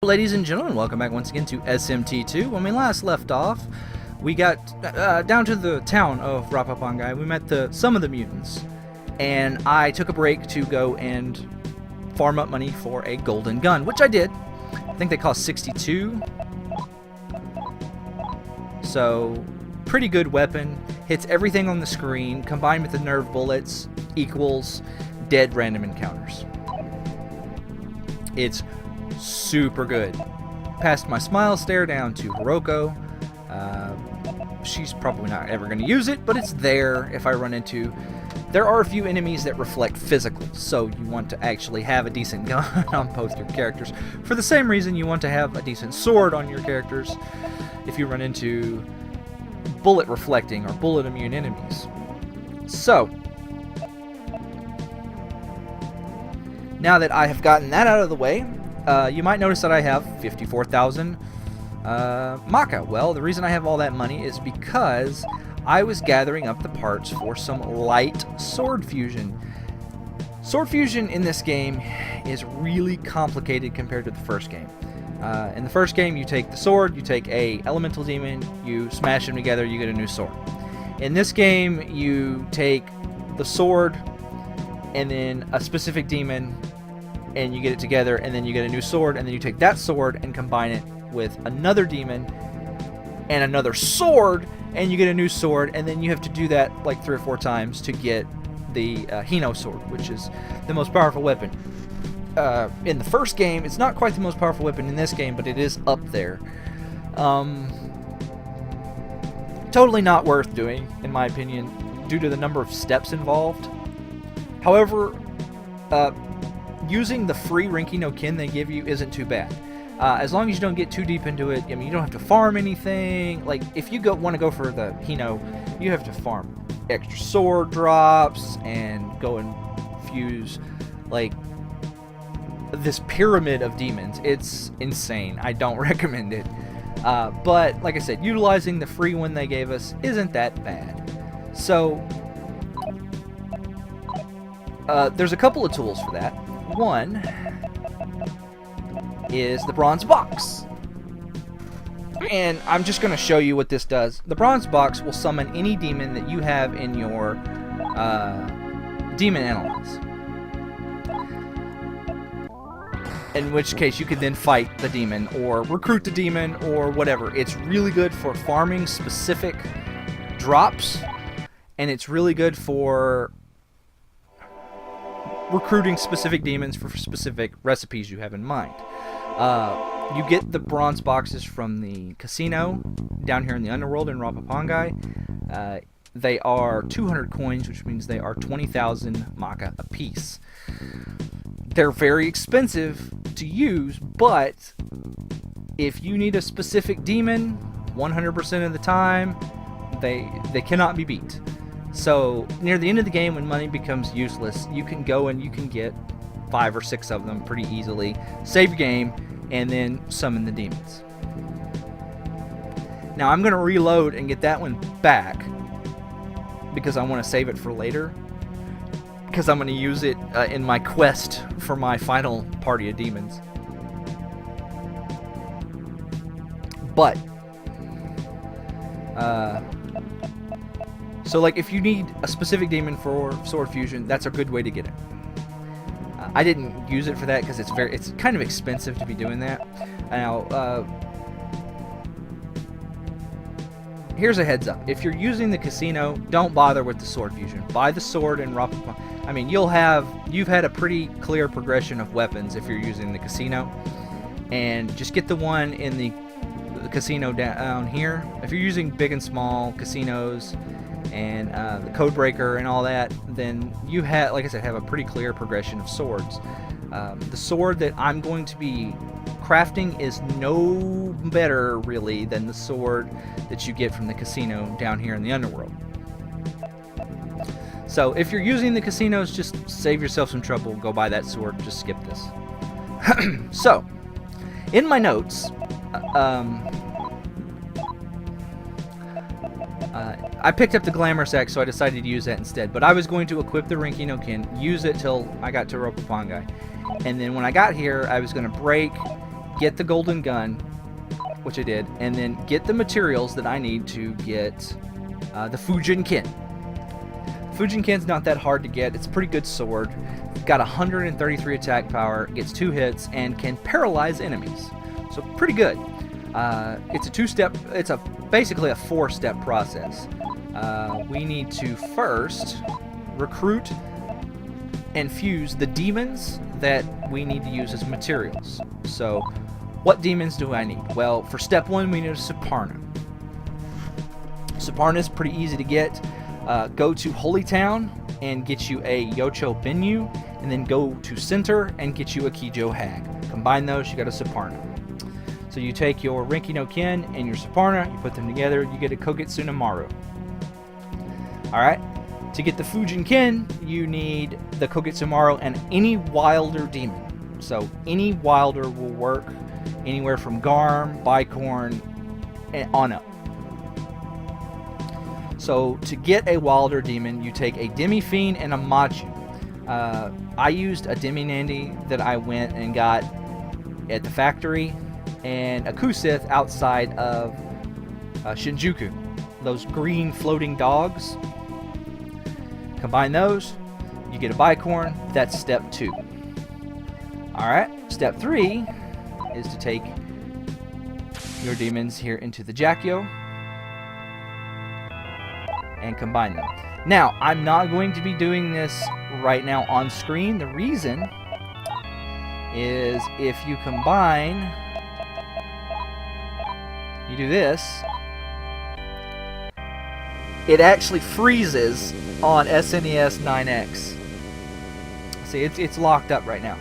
Ladies and gentlemen, welcome back once again to SMT2. When we last left off, we got down to the town of Rapapangai. We met some of the mutants, and I took a break to go and farm up money for a golden gun, which I did. I think they cost 62. So, pretty good weapon. Hits everything on the screen, combined with the nerve bullets, equals dead random encounters. It's super good. Passed my smile stare down to Hiroko. She's probably not ever going to use it, but it's there if I run into... There are a few enemies that reflect physical, so you want to actually have a decent gun on both your characters. For the same reason you want to have a decent sword on your characters if you run into bullet reflecting or bullet immune enemies. So, now that I have gotten that out of the way, you might notice that I have 54,000 Maka. Well, the reason I have all that money is because I was gathering up the parts for some light sword fusion. Sword fusion in this game is really complicated compared to the first game. In the first game, you take the sword, you take a elemental demon, you smash them together, you get a new sword. In this game, you take the sword and then a specific demon, and you get it together, and then you get a new sword, and then you take that sword and combine it with another demon and another sword, and you get a new sword, and then you have to do that like 3 or 4 times to get the Hino sword, which is the most powerful weapon. In the first game, it's not quite the most powerful weapon in this game, but it is up there. Totally not worth doing, in my opinion, due to the number of steps involved. However, using the free Rinki no Kin they give you isn't too bad. As long as you don't get too deep into it, I mean, you don't have to farm anything. Like, if you want to go for the Hino, you have to farm extra sword drops and go and fuse, like, this pyramid of demons. It's insane. I don't recommend it. But, like I said, utilizing the free one they gave us isn't that bad. So, there's a couple of tools for that. One is the bronze box, and I'm just going to show you what this does. The bronze box will summon any demon that you have in your demon analyze, in which case you could then fight the demon or recruit the demon or whatever. It's really good for farming specific drops, and it's really good for recruiting specific demons for specific recipes you have in mind. You get the bronze boxes from the casino down here in the underworld in Rapapangai. They are 200 coins, which means they are 20,000 Maka apiece. They're very expensive to use, but if you need a specific demon, 100% of the time, they cannot be beat. So, near the end of the game, when money becomes useless, you can go and you can get 5 or 6 of them pretty easily, save your game, and then summon the demons. Now, I'm going to reload and get that one back, because I want to save it for later, because I'm going to use it in my quest for my final party of demons. But, so, like, if you need a specific demon for sword fusion, that's a good way to get it. I didn't use it for that because it's kind of expensive to be doing that. Now, here's a heads up: if you're using the casino, don't bother with the sword fusion. Buy the sword and I mean, you've had a pretty clear progression of weapons if you're using the casino, and just get the one in the casino down here. If you're using big and small casinos and the code breaker and all that, then you have, like I said, have a pretty clear progression of swords. The sword that I'm going to be crafting is no better really than the sword that you get from the casino down here in the underworld. So if you're using the casinos, just save yourself some trouble, go buy that sword, just skip this. So, in my notes, I picked up the Glamorous Axe, so I decided to use that instead. But I was going to equip the Rinki no Kin, use it till I got to Rapapangai. And then when I got here, I was going to break get the golden gun, which I did, and then get the materials that I need to get the Fujin Kin. Fujin Kin's not that hard to get. It's a pretty good sword. It's got 133 attack power, gets 2 hits, and can paralyze enemies. So pretty good. It's a 2-step. It's basically a 4-step process. We need to first recruit and fuse the demons that we need to use as materials. So, what demons do I need? Well, for step 1, we need a Suparna. Suparna is pretty easy to get. Go to Holy Town and get you a Yocho Benyu, and then go to Center and get you a Kijo Hag. Combine those, you got a Suparna. So you take your Renki no Ken and your Suparna, you put them together, you get a Kogetsu no Maru. Alright, to get the Fujin Ken, you need the Kogetsu Maru and any wilder demon. So any wilder will work, anywhere from Garm, Bicorn, and on up. So to get a wilder demon, you take a Demi-Fiend and a Machu. I used a Demi-Nandi that I went and got at the factory, and a Kusith outside of Shinjuku. Those green floating dogs. Combine those, you get a Bicorn. That's step 2. Alright, step 3 is to take your demons here into the Jakyo and combine them. Now, I'm not going to be doing this right now on screen. The reason is if you combine, you do this, it actually freezes on SNES 9X. See, it's locked up right now.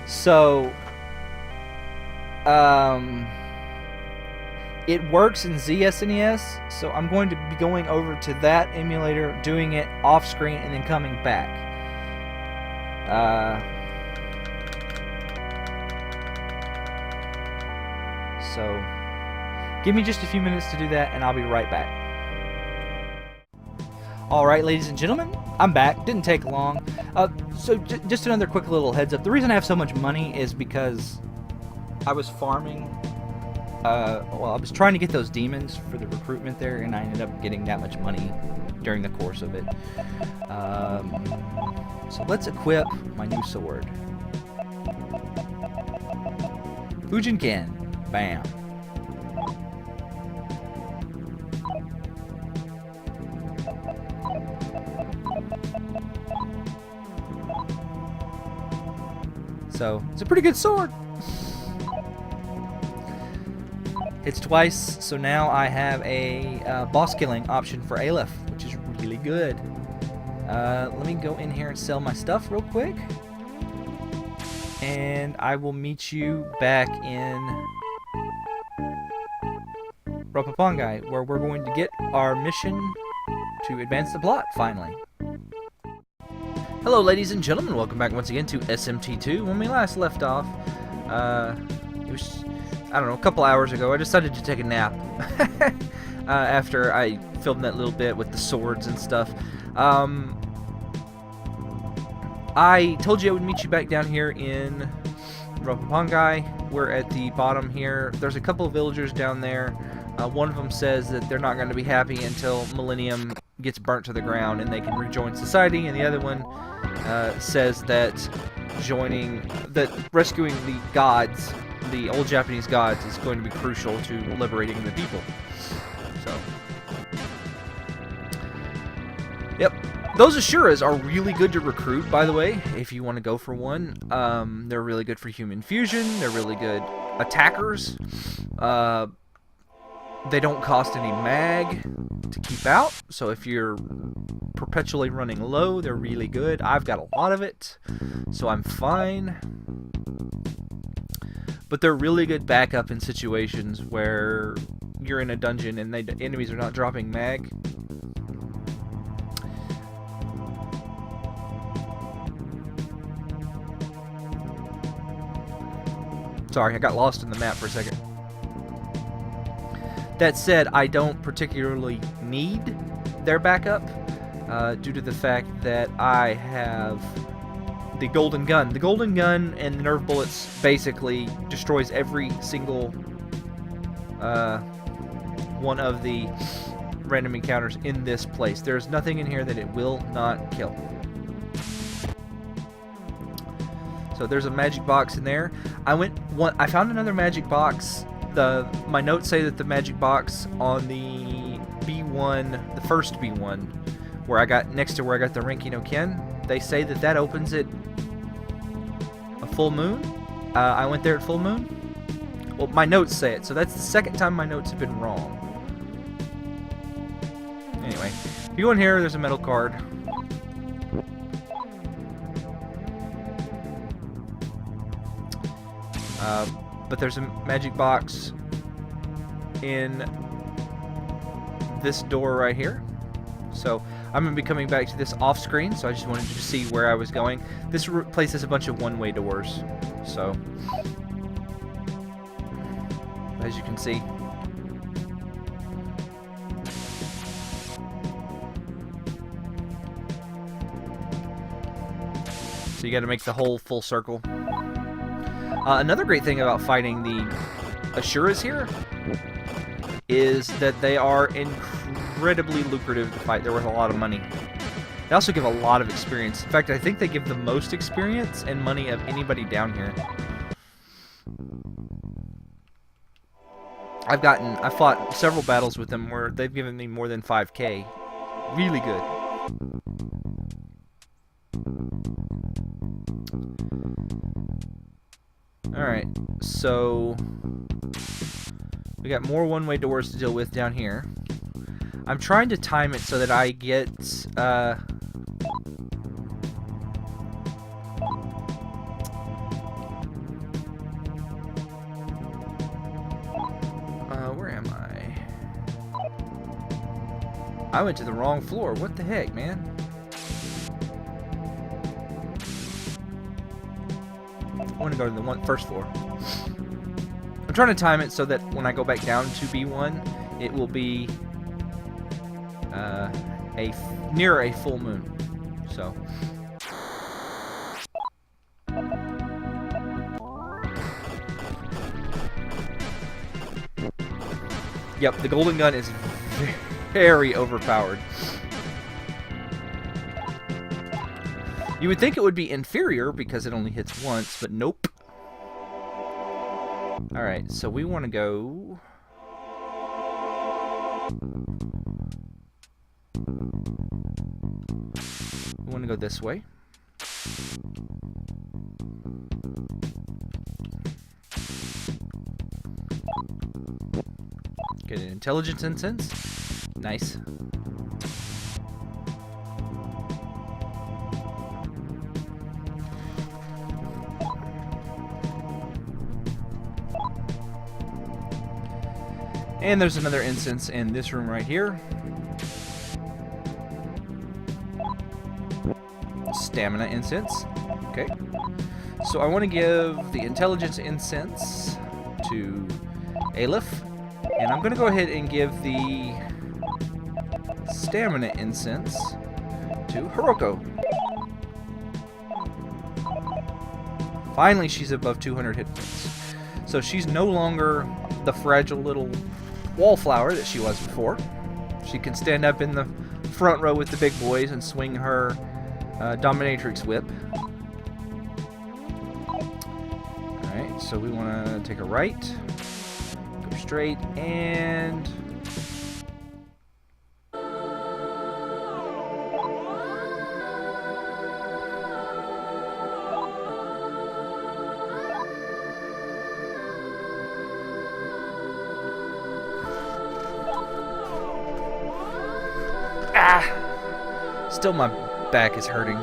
So, it works in ZSNES, so I'm going to be going over to that emulator, doing it off screen, and then coming back. So, give me just a few minutes to do that, and I'll be right back. Alright, ladies and gentlemen, I'm back. Didn't take long. So, just another quick little heads up. The reason I have so much money is because I was farming. Well, I was trying to get those demons for the recruitment there, and I ended up getting that much money during the course of it. So let's equip my new sword. Fujin Ken. Bam. So, it's a pretty good sword. It's twice, so now I have a boss killing option for Aleph, which is really good. Let me go in here and sell my stuff real quick. And I will meet you back in Roppongai, where we're going to get our mission to advance the plot, finally. Hello, ladies and gentlemen. Welcome back once again to SMT2. When we last left off, it was, I don't know, a couple hours ago, I decided to take a nap after I filmed that little bit with the swords and stuff. I told you I would meet you back down here in Roppongai. We're at the bottom here. There's a couple of villagers down there. One of them says that they're not going to be happy until Millennium gets burnt to the ground and they can rejoin society, and the other one says that rescuing the gods, the old Japanese gods, is going to be crucial to liberating the people. So, yep. Those Ashuras are really good to recruit, by the way, if you want to go for one. They're really good for human fusion. They're really good attackers. They don't cost any mag to keep out, so if you're perpetually running low, they're really good. I've got a lot of it, so I'm fine. But they're really good backup in situations where you're in a dungeon and the enemies are not dropping mag. Sorry, I got lost in the map for a second. That said, I don't particularly need their backup due to the fact that I have the golden gun. The golden gun and the nerve bullets basically destroys every single one of the random encounters in this place. There's nothing in here that it will not kill. So there's a magic box in there. I found another magic box. My notes say that the magic box on the B1, the first B1, where I got next to where I got the Renki no Ken, they say that opens at a full moon. I went there at full moon. Well, my notes say it, so that's the second time my notes have been wrong. Anyway, if you go in here, there's a metal card. But there's a magic box in this door right here. So I'm going to be coming back to this off screen, so I just wanted to see where I was going. This place has a bunch of one-way doors, so as you can see. So you got to make the whole full circle. Another great thing about fighting the Asuras here is that they are incredibly lucrative to fight. They're worth a lot of money. They also give a lot of experience. In fact, I think they give the most experience and money of anybody down here. I fought several battles with them where they've given me more than 5K. Really good. Alright, so we got more one-way doors to deal with down here. I'm trying to time it so that I get where am I went to the wrong floor. What the heck, man? I want to go to the first floor. I'm trying to time it so that when I go back down to B1, it will be near a full moon. So. Yep, the golden gun is very overpowered. You would think it would be inferior because it only hits once, but nope. Alright, so we want to go... We want to go this way. Get an intelligence incense. Nice. And there's another incense in this room right here. Stamina incense. Okay. So I want to give the intelligence incense to Aleph. And I'm going to go ahead and give the stamina incense to Hiroko. Finally, she's above 200 hit points. So she's no longer the fragile little wallflower that she was before. She can stand up in the front row with the big boys and swing her dominatrix whip. Alright, so we want to take a right, go straight, and... Still, my back is hurting.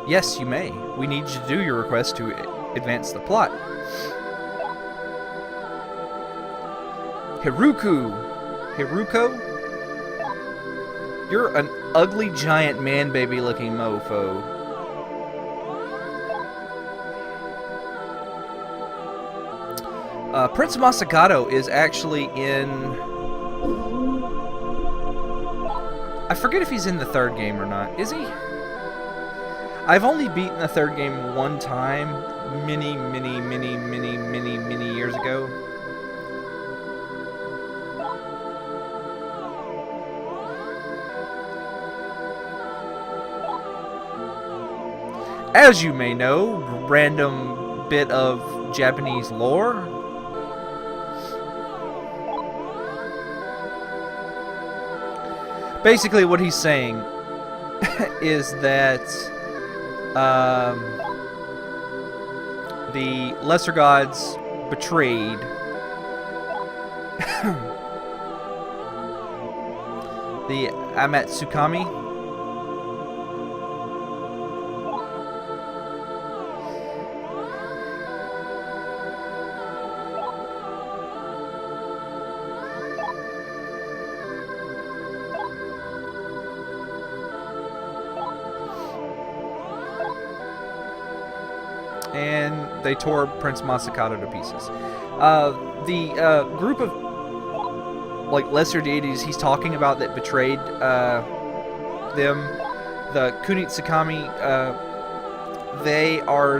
Yes, you may. We need you to do your request to advance the plot. Hiruko? You're an ugly giant man-baby looking mofo. Prince Masagato is actually in I forget if he's in the third game or not. Is he? I've only beaten the third game one time, many years ago. As you may know, random bit of Japanese lore. Basically, what he's saying is that the lesser gods betrayed the Amatsukami. And they tore Prince Masakado to pieces. The group of lesser deities he's talking about that betrayed them, the Kunitsukami, they are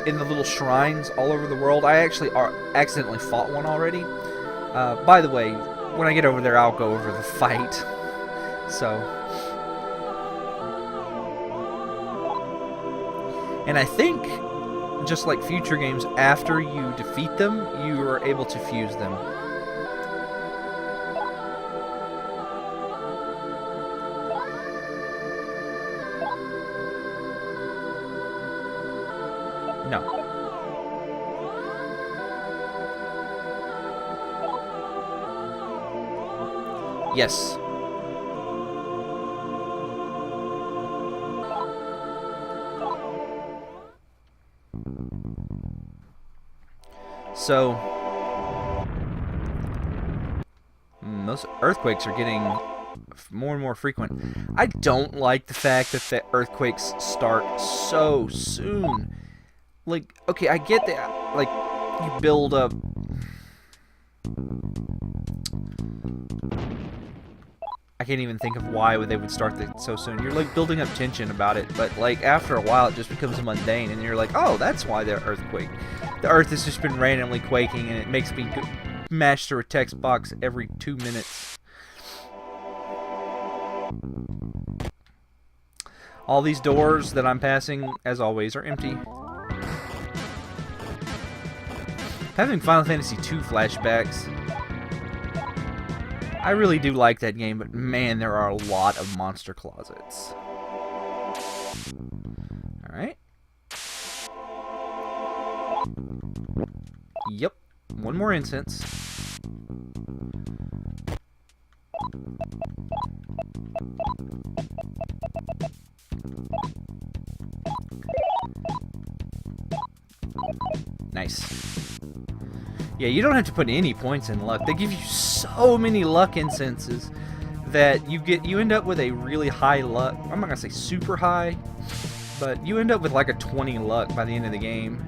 in the little shrines all over the world. I actually accidentally fought one already. By the way, when I get over there, I'll go over the fight. So, and I think, just like future games, after you defeat them, you are able to fuse them. No. Yes. So, those earthquakes are getting more and more frequent. I don't like the fact that the earthquakes start so soon. Like, okay, I get that, like, you build up... I can't even think of why they would start so soon. You're, like, building up tension about it, but, like, after a while, it just becomes mundane, and you're like, oh, that's why the earthquake. The earth has just been randomly quaking, and it makes me mash through a text box every 2 minutes. All these doors that I'm passing, as always, are empty. Having Final Fantasy II flashbacks. I really do like that game, but man, there are a lot of monster closets. Alright. Yep. One more incense. Nice. Yeah, you don't have to put any points in luck. They give you so many luck incenses that you end up with a really high luck. I'm not gonna say super high, but you end up with like a 20 luck by the end of the game.